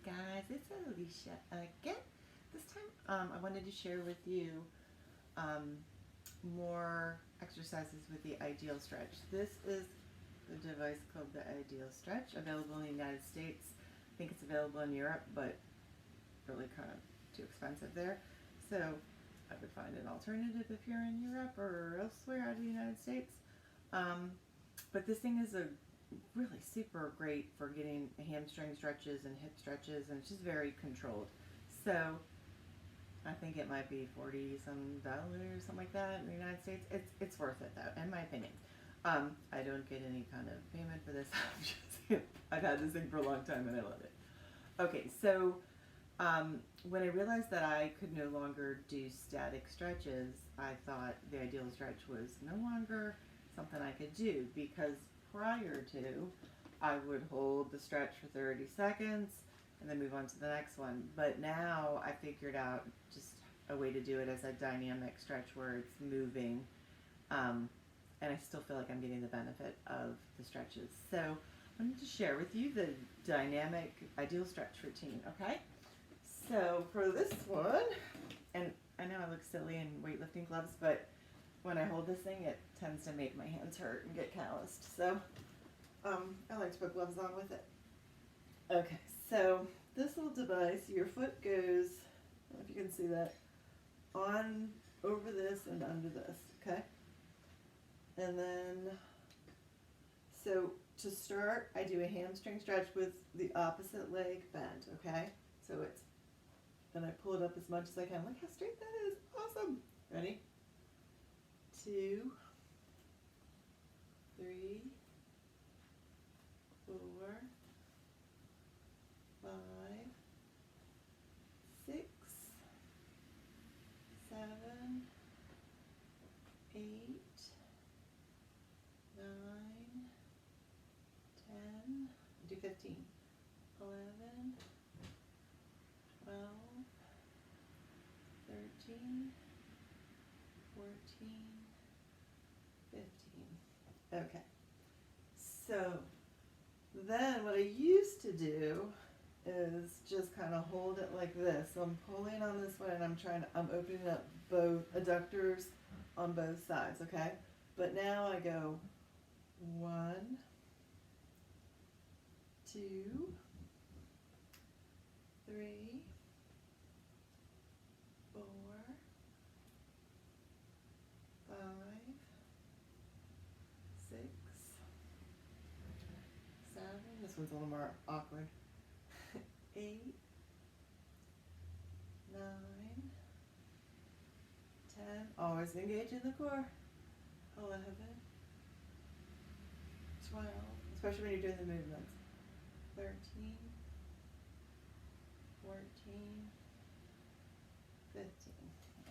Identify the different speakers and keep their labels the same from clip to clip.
Speaker 1: guys, it's Alicia again. This time I wanted to share with you more exercises with the IdealStretch. This is the device called the IdealStretch, available in the United States. I think it's available in Europe, but really kind of too expensive there. So I would find an alternative if you're in Europe or elsewhere out of the United States. But this thing is a really super great for getting hamstring stretches and hip stretches, and it's just very controlled. So I think it might be $40 some, something like that in the United States. It's worth it though, in my opinion. I don't get any kind of payment for this. I've had this thing for a long time and I love it. Okay, so when I realized that I could no longer do static stretches, I thought the IdealStretch was no longer something I could do, because prior to, I would hold the stretch for 30 seconds and then move on to the next one. But now I figured out just a way to do it as a dynamic stretch where it's moving, and I still feel like I'm getting the benefit of the stretches. So I wanted to share with you the dynamic IdealStretch routine, okay? So for this one, and I know I look silly in weightlifting gloves, but when I hold this thing, it tends to make my hands hurt and get calloused. So I like to put gloves on with it. Okay, so this little device, your foot goes, I don't know if you can see that, on over this and under this, okay? And then, so to start, I do a hamstring stretch with the opposite leg bent, okay? So it's, and I pull it up as much as I can. Look how straight that is. Awesome. Ready? 2, 3, 4, 5, 6, 7, 8, 9, 10, do 15, 11, 12, 13, 14, 15. Okay. So then what I used to do is just kind of hold it like this. So I'm pulling on this one and I'm opening up both adductors on both sides, okay? But now I go 1, 2, 3, 4, 5, 6, 7. This one's a little more awkward. 8, 9, 10. Always engage in the core. 11, 12. Especially when you're doing the movements. 13, 14, 15.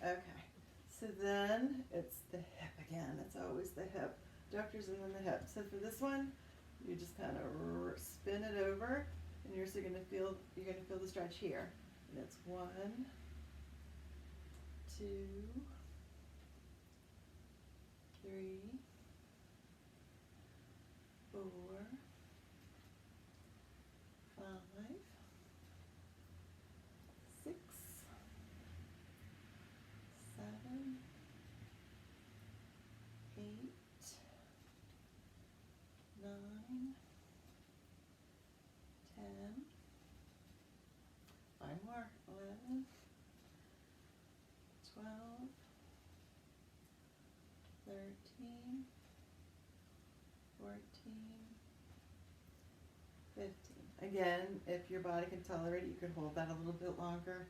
Speaker 1: Okay. So then it's the hip again. It's always the hip. Adductors and then the hip. So for this one, you just kind of spin it over, and you're gonna feel the stretch here. And it's 1, 2, 3, 4, 5, 6, 7, 8, 9, 10, 5 more, 11, 12, 13, 14, 15. Again, if your body can tolerate it, you can hold that a little bit longer.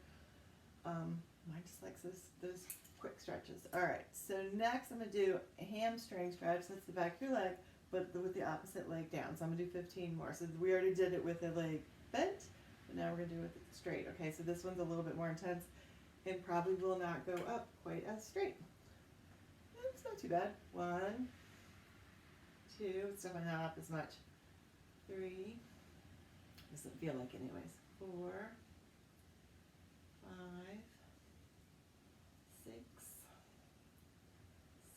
Speaker 1: Mine just likes those quick stretches. All right, so next I'm going to do a hamstring stretch. That's the back of your leg, but with the opposite leg down. So I'm going to do 15 more. So we already did it with the leg bent, but now we're going to do it with it straight. Okay, so this one's a little bit more intense and probably will not go up quite as straight. It's not too bad. 1, 2, it's definitely not up as much. 3, doesn't feel like anyways. 4, 5, 6,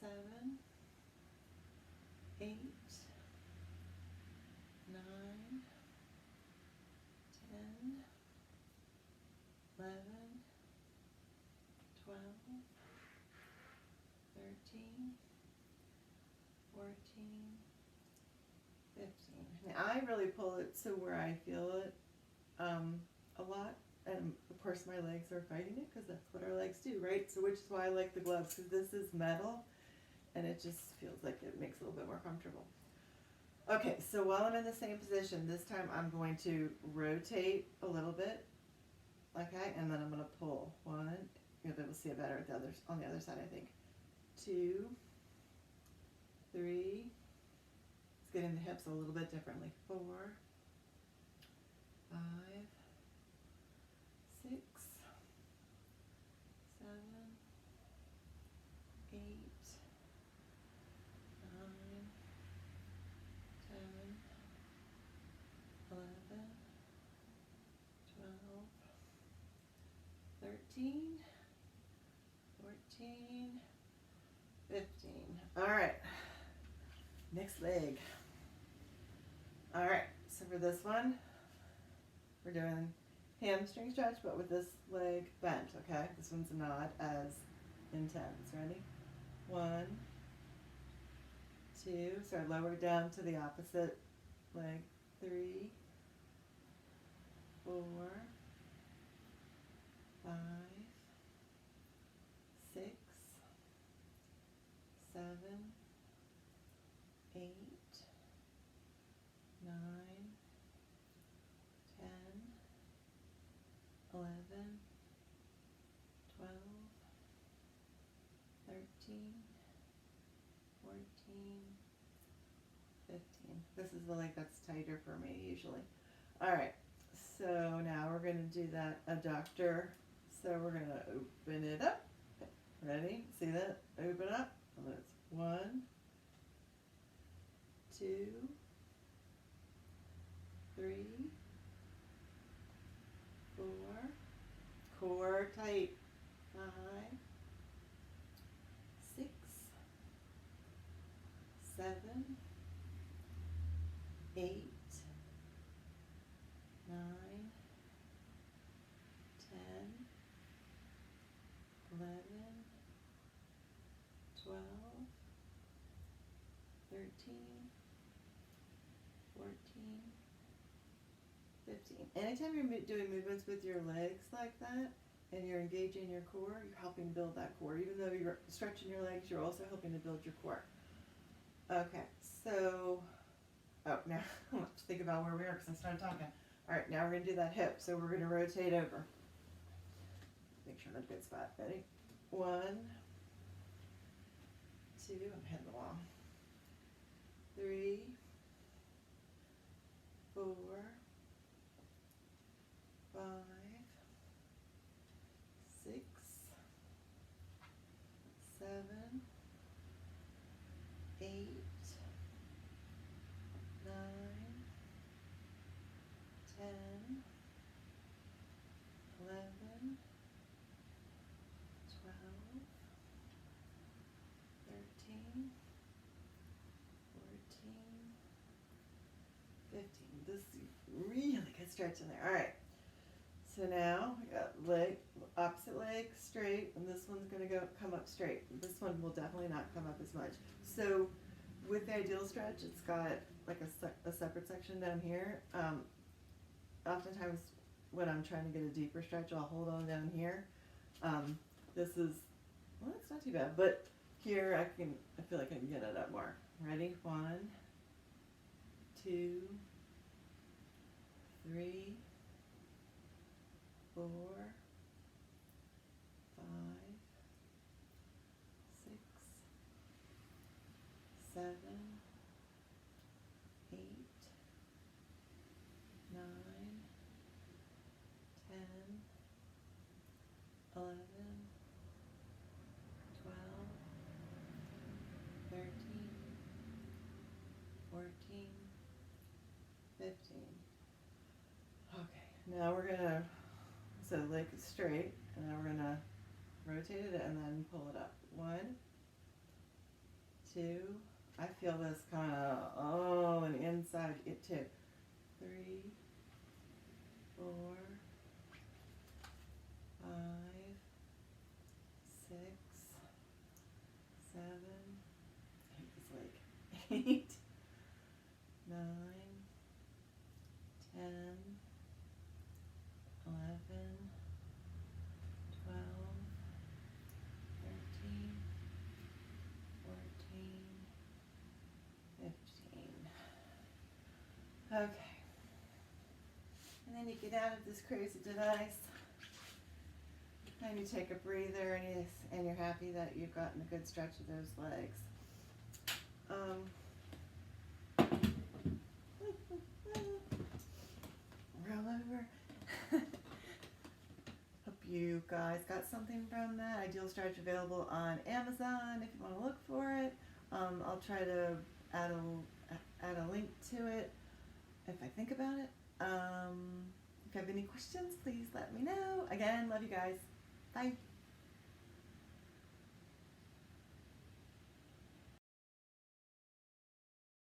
Speaker 1: 7, 8, 9, 10, 13, 14, 15. Now I really pull it so where I feel it a lot, and of course my legs are fighting it because that's what our legs do, right? So which is why I like the gloves, because this is metal and it just feels like it makes it a little bit more comfortable. Okay, so while I'm in the same position, this time I'm going to rotate a little bit, okay, and then I'm going to pull. One, you'll be able to see it better at the others, on the other side, I think. 2, 3, it's getting the hips a little bit differently. 4, 5, 6, 7, 8, 9, 10, 11, 12, 13, 14, 15. All right, next leg. All right, so for this one, we're doing hamstring stretch, but with this leg bent, okay? This one's not as intense. Ready? 1, 2, so lower down to the opposite leg. 3, 4, 5, 6, 7, 8, 9, 10, 11, 12, 13, 14, 15. This is the leg that's tighter for me usually. All right, so now we're going to do that adductor. So we're going to open it up. Ready? See that? Open up. And then it's 1, 2, 3, 4, core tight. 5, 6, 7, 8, 9, 10, 11, 12, 13, 14, 15. Anytime you're doing movements with your legs like that, and you're engaging your core, you're helping build that core. Even though you're stretching your legs, you're also helping to build your core. Okay, so, now I have to think about where we are because I started talking. All right, now we're going to do that hip. So we're going to rotate over. Make sure I'm in a good spot. Ready? 1, 2, I'm heading along. 3, 4, 5, 6, 7, 8, 9, 10, 11, 12, 13, 14, 15. This is really good stretch in there. All right. So now we got leg, opposite leg straight, and this one's going to come up straight. This one will definitely not come up as much. So with the IdealStretch, it's got like a separate section down here. Oftentimes when I'm trying to get a deeper stretch, I'll hold on down here. This is, well, it's not too bad, but here I feel like I can get it up more. Ready? 1, 2, 3, 4, 5, 6, 7, 8, 9, 10, 11, 12, 13, 14, 15. Okay, now we're gonna, so the leg is straight, and now we're gonna rotate it and then pull it up. 1, 2, I feel this kind of, and inside it too. 3, 4, 5, 12, 13, 14, 15. Okay. And then you get out of this crazy device. And you take a breather, and you're happy that you've gotten a good stretch of those legs. Roll over. Hope you guys got something from that. IdealStretch available on Amazon if you want to look for it. I'll try to add a link to it if I think about it. If you have any questions, please let me know. Again, love you guys. Bye.